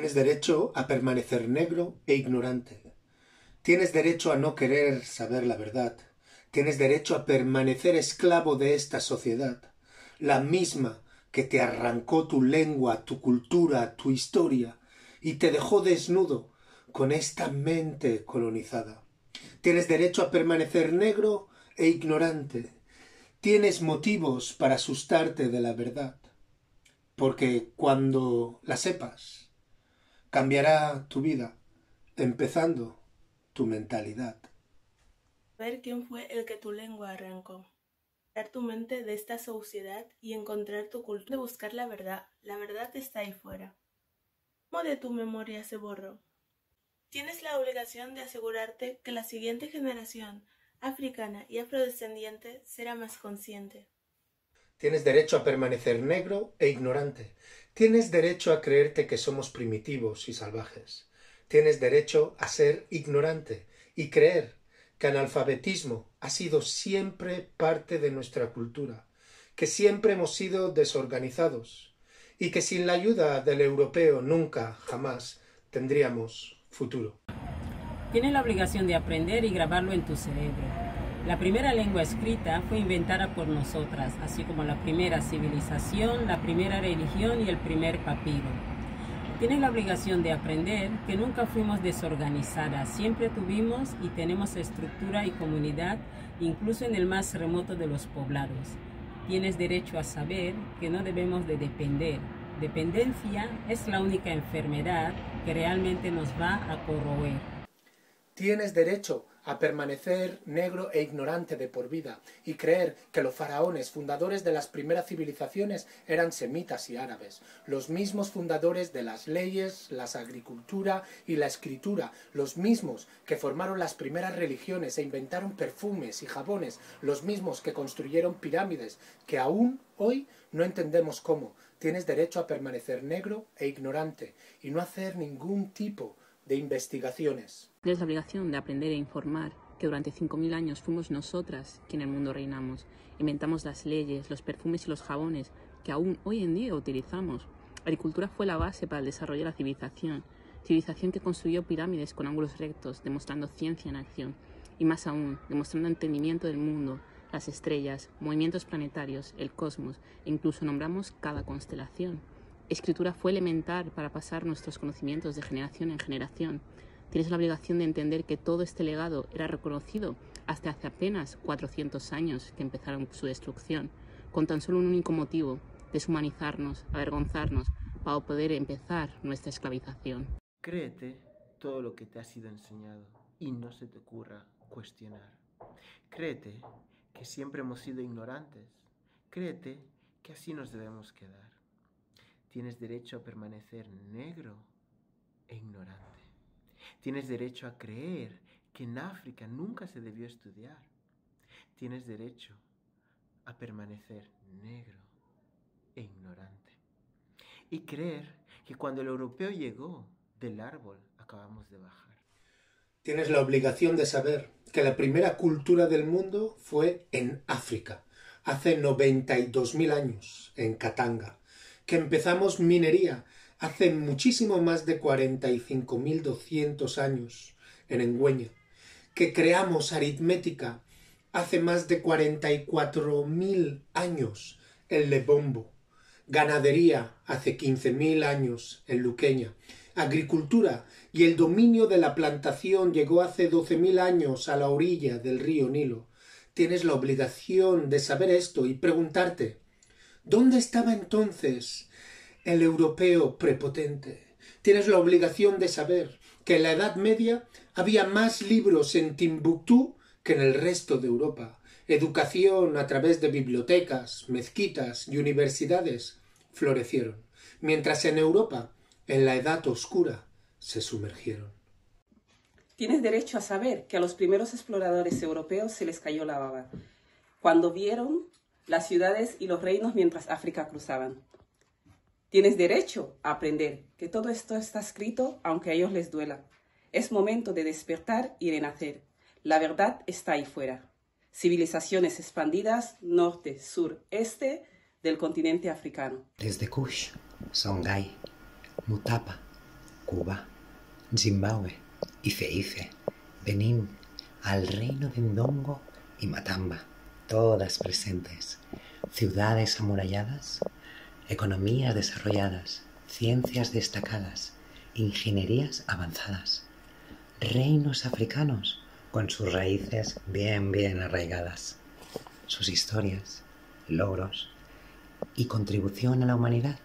Tienes derecho a permanecer negro e ignorante. Tienes derecho a no querer saber la verdad. Tienes derecho a permanecer esclavo de esta sociedad, la misma que te arrancó tu lengua, tu cultura, tu historia, y te dejó desnudo con esta mente colonizada. Tienes derecho a permanecer negro e ignorante. Tienes motivos para asustarte de la verdad, porque cuando la sepas, cambiará tu vida, empezando tu mentalidad. Ver quién fue el que tu lengua arrancó. Dar tu mente de esta sociedad y encontrar tu cultura de buscar la verdad. La verdad está ahí fuera. ¿Cómo de tu memoria se borró? Tienes la obligación de asegurarte que la siguiente generación africana y afrodescendiente será más consciente. Tienes derecho a permanecer negro e ignorante. Tienes derecho a creerte que somos primitivos y salvajes. Tienes derecho a ser ignorante y creer que el analfabetismo ha sido siempre parte de nuestra cultura, que siempre hemos sido desorganizados y que sin la ayuda del europeo nunca, jamás tendríamos futuro. Tienes la obligación de aprender y grabarlo en tu cerebro. La primera lengua escrita fue inventada por nosotras, así como la primera civilización, la primera religión y el primer papiro. Tienes la obligación de aprender que nunca fuimos desorganizadas, siempre tuvimos y tenemos estructura y comunidad, incluso en el más remoto de los poblados. Tienes derecho a saber que no debemos de depender. Dependencia es la única enfermedad que realmente nos va a corroer. Tienes derecho a permanecer negro e ignorante de por vida y creer que los faraones, fundadores de las primeras civilizaciones, eran semitas y árabes, los mismos fundadores de las leyes, la agricultura y la escritura, los mismos que formaron las primeras religiones e inventaron perfumes y jabones, los mismos que construyeron pirámides, que aún hoy no entendemos cómo. Tienes derecho a permanecer negro e ignorante y no hacer ningún tipo de investigaciones. Tienes la obligación de aprender e informar que durante 5000 años fuimos nosotras quien en el mundo reinamos. Inventamos las leyes, los perfumes y los jabones que aún hoy en día utilizamos. La agricultura fue la base para el desarrollo de la civilización que construyó pirámides con ángulos rectos, demostrando ciencia en acción. Y más aún, demostrando entendimiento del mundo, las estrellas, movimientos planetarios, el cosmos, e incluso nombramos cada constelación. Escritura fue elemental para pasar nuestros conocimientos de generación en generación. Tienes la obligación de entender que todo este legado era reconocido hasta hace apenas 400 años que empezaron su destrucción, con tan solo un único motivo: deshumanizarnos, avergonzarnos, para poder empezar nuestra esclavización. Créete todo lo que te ha sido enseñado y no se te ocurra cuestionar. Créete que siempre hemos sido ignorantes. Créete que así nos debemos quedar. Tienes derecho a permanecer negro e ignorante. Tienes derecho a creer que en África nunca se debió estudiar. Tienes derecho a permanecer negro e ignorante. Y creer que cuando el europeo llegó, del árbol acabamos de bajar. Tienes la obligación de saber que la primera cultura del mundo fue en África, hace 92.000 años, en Katanga, que empezamos minería hace muchísimo más de 45.200 años en Ngüeña, que creamos aritmética hace más de 44.000 años en Lebombo, ganadería hace 15.000 años en Luqueña, agricultura y el dominio de la plantación llegó hace 12.000 años a la orilla del río Nilo. Tienes la obligación de saber esto y preguntarte: ¿dónde estaba entonces el europeo prepotente? Tienes la obligación de saber que en la Edad Media había más libros en Timbuktu que en el resto de Europa. Educación a través de bibliotecas, mezquitas y universidades florecieron, mientras en Europa, en la Edad Oscura, se sumergieron. Tienes derecho a saber que a los primeros exploradores europeos se les cayó la baba cuando vieron las ciudades y los reinos mientras África cruzaban. Tienes derecho a aprender que todo esto está escrito aunque a ellos les duela. Es momento de despertar y de nacer. La verdad está ahí fuera. Civilizaciones expandidas norte, sur, este del continente africano. Desde Kush, Songhai, Mutapa, Cuba, Zimbabue, Ice, Benín, al reino de Ndongo y Matamba, todas presentes. Ciudades amuralladas, economías desarrolladas, ciencias destacadas, ingenierías avanzadas. Reinos africanos con sus raíces bien arraigadas. Sus historias, logros y contribución a la humanidad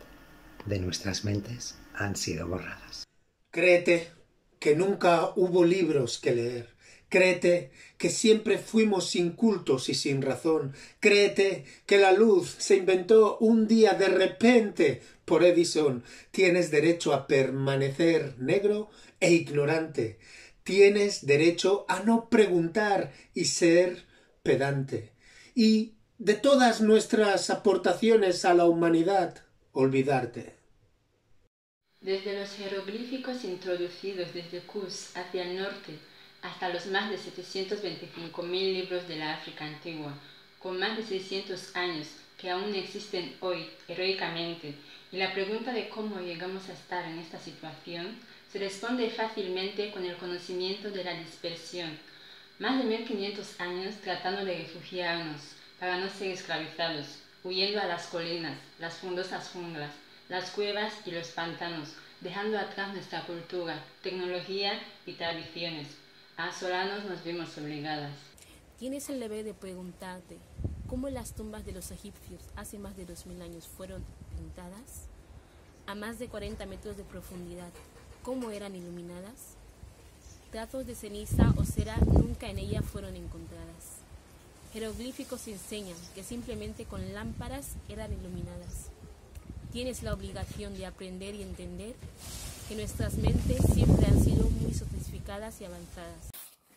de nuestras mentes han sido borradas. Créete que nunca hubo libros que leer. Créete que siempre fuimos incultos y sin razón. Créete que la luz se inventó un día de repente por Edison. Tienes derecho a permanecer negro e ignorante. Tienes derecho a no preguntar y ser pedante. Y de todas nuestras aportaciones a la humanidad, olvidarte. Desde los jeroglíficos introducidos desde Kuz hacia el norte hasta los más de 725.000 libros de la África antigua, con más de 600 años que aún existen hoy heroicamente, y la pregunta de cómo llegamos a estar en esta situación se responde fácilmente con el conocimiento de la dispersión. Más de 1500 años tratando de refugiarnos para no ser esclavizados, huyendo a las colinas, las frondosas junglas, las cuevas y los pantanos, dejando atrás nuestra cultura, tecnología y tradiciones. A asolarnos nos vimos obligadas. Tienes el deber de preguntarte cómo las tumbas de los egipcios hace más de 2000 años fueron pintadas. A más de 40 metros de profundidad, ¿cómo eran iluminadas? Trazos de ceniza o cera nunca en ellas fueron encontradas. Jeroglíficos enseñan que simplemente con lámparas eran iluminadas. Tienes la obligación de aprender y entender que nuestras mentes siempre han sido muy sofisticadas y avanzadas.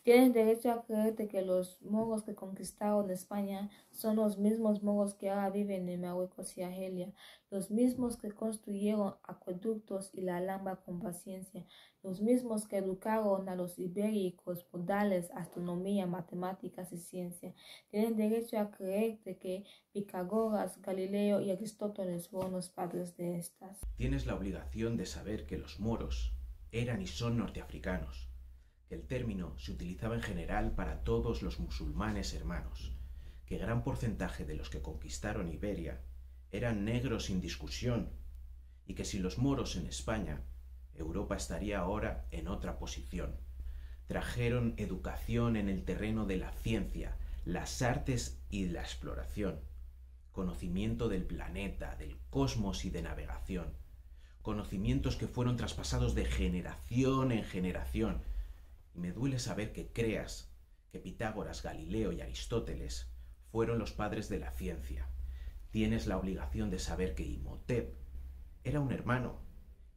Tienes derecho a creerte que los moros que conquistaron España son los mismos moros que ahora viven en Marruecos y Argelia, los mismos que construyeron acueductos y la Alhambra con paciencia, los mismos que educaron a los ibéricos, modales, astronomía, matemáticas y ciencia. Tienes derecho a creerte que Pitágoras, Galileo y Aristóteles fueron los padres de estas. Tienes la obligación de saber que los moros eran y son norteafricanos, que el término se utilizaba en general para todos los musulmanes hermanos, que gran porcentaje de los que conquistaron Iberia eran negros sin discusión, y que sin los moros en España, Europa estaría ahora en otra posición. Trajeron educación en el terreno de la ciencia, las artes y la exploración, conocimiento del planeta, del cosmos y de navegación, conocimientos que fueron traspasados de generación en generación. Y me duele saber que creas que Pitágoras, Galileo y Aristóteles fueron los padres de la ciencia. Tienes la obligación de saber que Imhotep era un hermano,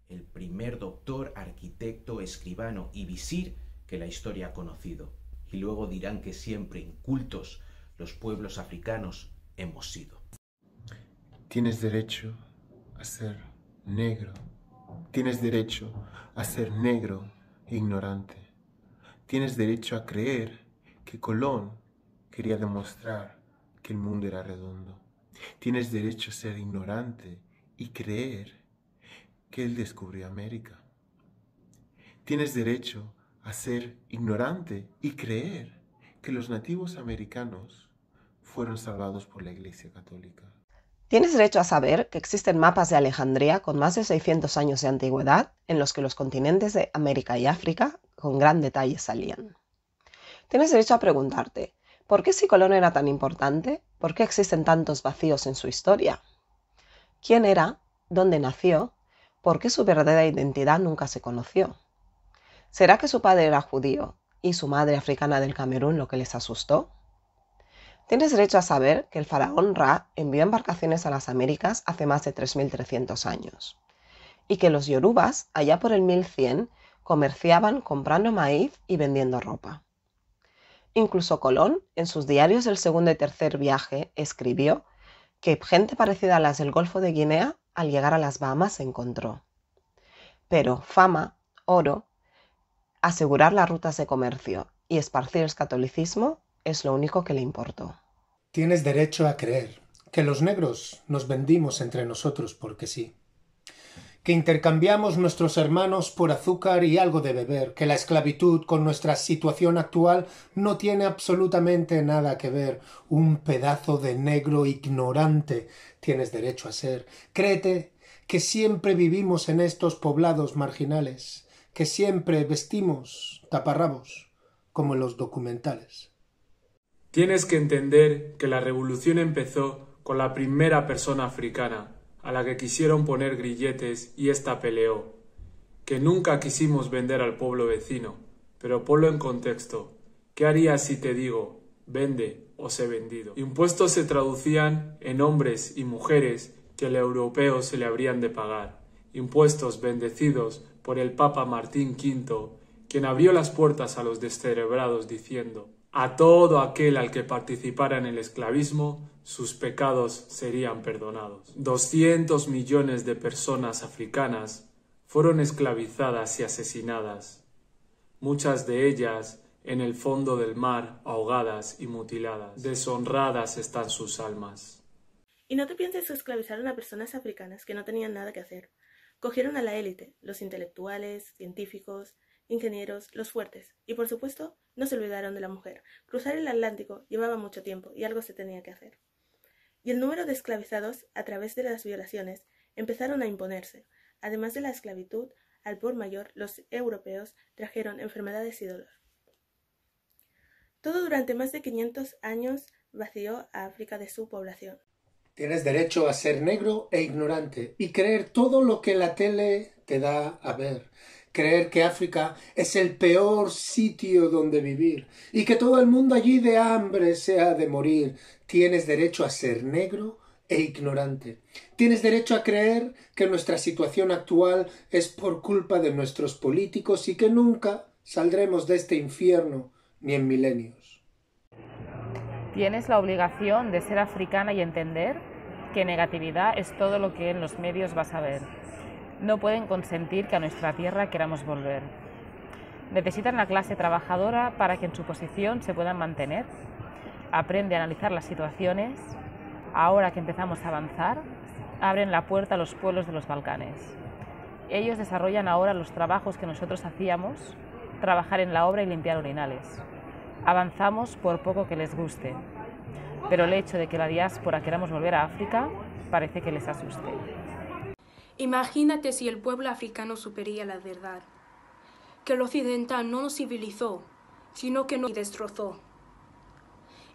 el primer doctor, arquitecto, escribano y visir que la historia ha conocido. Y luego dirán que siempre incultos los pueblos africanos hemos sido. Tienes derecho a ser negro. Tienes derecho a ser negro e ignorante. Tienes derecho a creer que Colón quería demostrar que el mundo era redondo. Tienes derecho a ser ignorante y creer que él descubrió América. Tienes derecho a ser ignorante y creer que los nativos americanos fueron salvados por la Iglesia Católica. Tienes derecho a saber que existen mapas de Alejandría con más de 600 años de antigüedad en los que los continentes de América y África con gran detalle salían. Tienes derecho a preguntarte, ¿por qué si Colón era tan importante? ¿Por qué existen tantos vacíos en su historia? ¿Quién era? ¿Dónde nació? ¿Por qué su verdadera identidad nunca se conoció? ¿Será que su padre era judío y su madre africana del Camerún lo que les asustó? Tienes derecho a saber que el faraón Ra envió embarcaciones a las Américas hace más de 3.300 años y que los yorubas, allá por el 1100, comerciaban comprando maíz y vendiendo ropa. Incluso Colón, en sus diarios del segundo y tercer viaje, escribió que gente parecida a las del Golfo de Guinea, al llegar a las Bahamas, se encontró. Pero fama, oro, asegurar las rutas de comercio y esparcir el catolicismo es lo único que le importó. Tienes derecho a creer que los negros nos vendimos entre nosotros porque sí. que intercambiamos nuestros hermanos por azúcar y algo de beber, que la esclavitud con nuestra situación actual no tiene absolutamente nada que ver. Un pedazo de negro ignorante tienes derecho a ser. Créete que siempre vivimos en estos poblados marginales, que siempre vestimos taparrabos, como en los documentales. Tienes que entender que la revolución empezó con la primera persona africana, a la que quisieron poner grilletes y ésta peleó, que nunca quisimos vender al pueblo vecino, pero ponlo en contexto. ¿Qué harías si te digo, vende o sé vendido? Impuestos se traducían en hombres y mujeres que al europeo se le habrían de pagar, impuestos bendecidos por el Papa Martín V, quien abrió las puertas a los descerebrados diciendo: a todo aquel al que participara en el esclavismo, sus pecados serían perdonados. 200 millones de personas africanas fueron esclavizadas y asesinadas, muchas de ellas en el fondo del mar, ahogadas y mutiladas. Deshonradas están sus almas. Y no te pienses que esclavizaron a personas africanas que no tenían nada que hacer. Cogieron a la élite, los intelectuales, científicos, ingenieros, los fuertes, y por supuesto no se olvidaron de la mujer. Cruzar el Atlántico llevaba mucho tiempo y algo se tenía que hacer. Y el número de esclavizados, a través de las violaciones, empezaron a imponerse. Además de la esclavitud, al por mayor, los europeos trajeron enfermedades y dolor. Todo durante más de 500 años vació a África de su población. Tienes derecho a ser negro e ignorante y creer todo lo que la tele te da a ver. Creer que África es el peor sitio donde vivir y que todo el mundo allí de hambre se ha de morir. Tienes derecho a ser negro e ignorante. Tienes derecho a creer que nuestra situación actual es por culpa de nuestros políticos y que nunca saldremos de este infierno ni en milenios. Tienes la obligación de ser africana y entender que negatividad es todo lo que en los medios vas a ver. No pueden consentir que a nuestra tierra queramos volver. Necesitan la clase trabajadora para que en su posición se puedan mantener. Aprende a analizar las situaciones. Ahora que empezamos a avanzar, abren la puerta a los pueblos de los Balcanes. Ellos desarrollan ahora los trabajos que nosotros hacíamos, trabajar en la obra y limpiar orinales. Avanzamos por poco que les guste, pero el hecho de que la diáspora queramos volver a África parece que les asuste. Imagínate si el pueblo africano superaría la verdad, que el occidental no nos civilizó, sino que nos destrozó.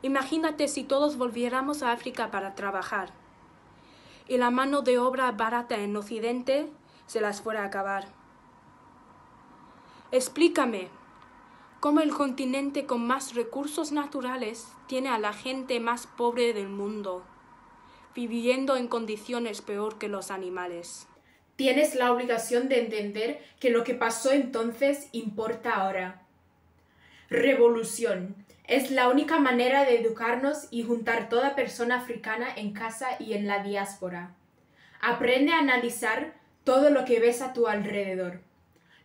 Imagínate si todos volviéramos a África para trabajar, y la mano de obra barata en Occidente se las fuera a acabar. Explícame, ¿cómo el continente con más recursos naturales tiene a la gente más pobre del mundo, viviendo en condiciones peor que los animales? Tienes la obligación de entender que lo que pasó entonces importa ahora. Revolución. Es la única manera de educarnos y juntar toda persona africana en casa y en la diáspora. Aprende a analizar todo lo que ves a tu alrededor.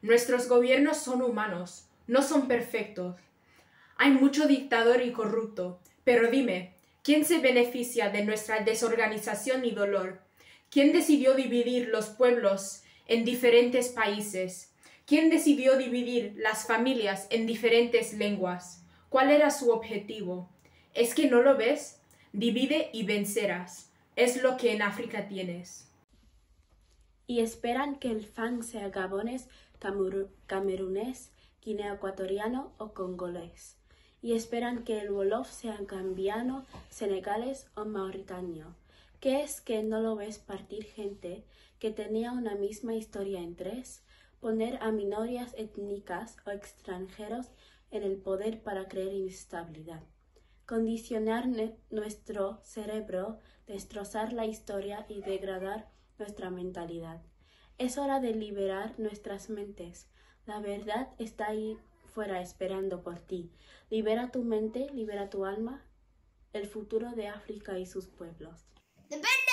Nuestros gobiernos son humanos, no son perfectos. Hay mucho dictador y corrupto, pero dime, ¿quién se beneficia de nuestra desorganización y dolor? ¿Quién decidió dividir los pueblos en diferentes países? ¿Quién decidió dividir las familias en diferentes lenguas? ¿Cuál era su objetivo? ¿Es que no lo ves? Divide y vencerás. Es lo que en África tienes. Y esperan que el Fang sea gabonés, camerunés, guinea ecuatoriano o congolés. Y esperan que el Wolof sea gambiano, senegalés o mauritano. ¿Qué es que no lo ves partir gente que tenía una misma historia en tres? Poner a minorías étnicas o extranjeros en el poder para crear inestabilidad. Condicionar nuestro cerebro, destrozar la historia y degradar nuestra mentalidad. Es hora de liberar nuestras mentes. La verdad está ahí fuera esperando por ti. Libera tu mente, libera tu alma, el futuro de África y sus pueblos. The best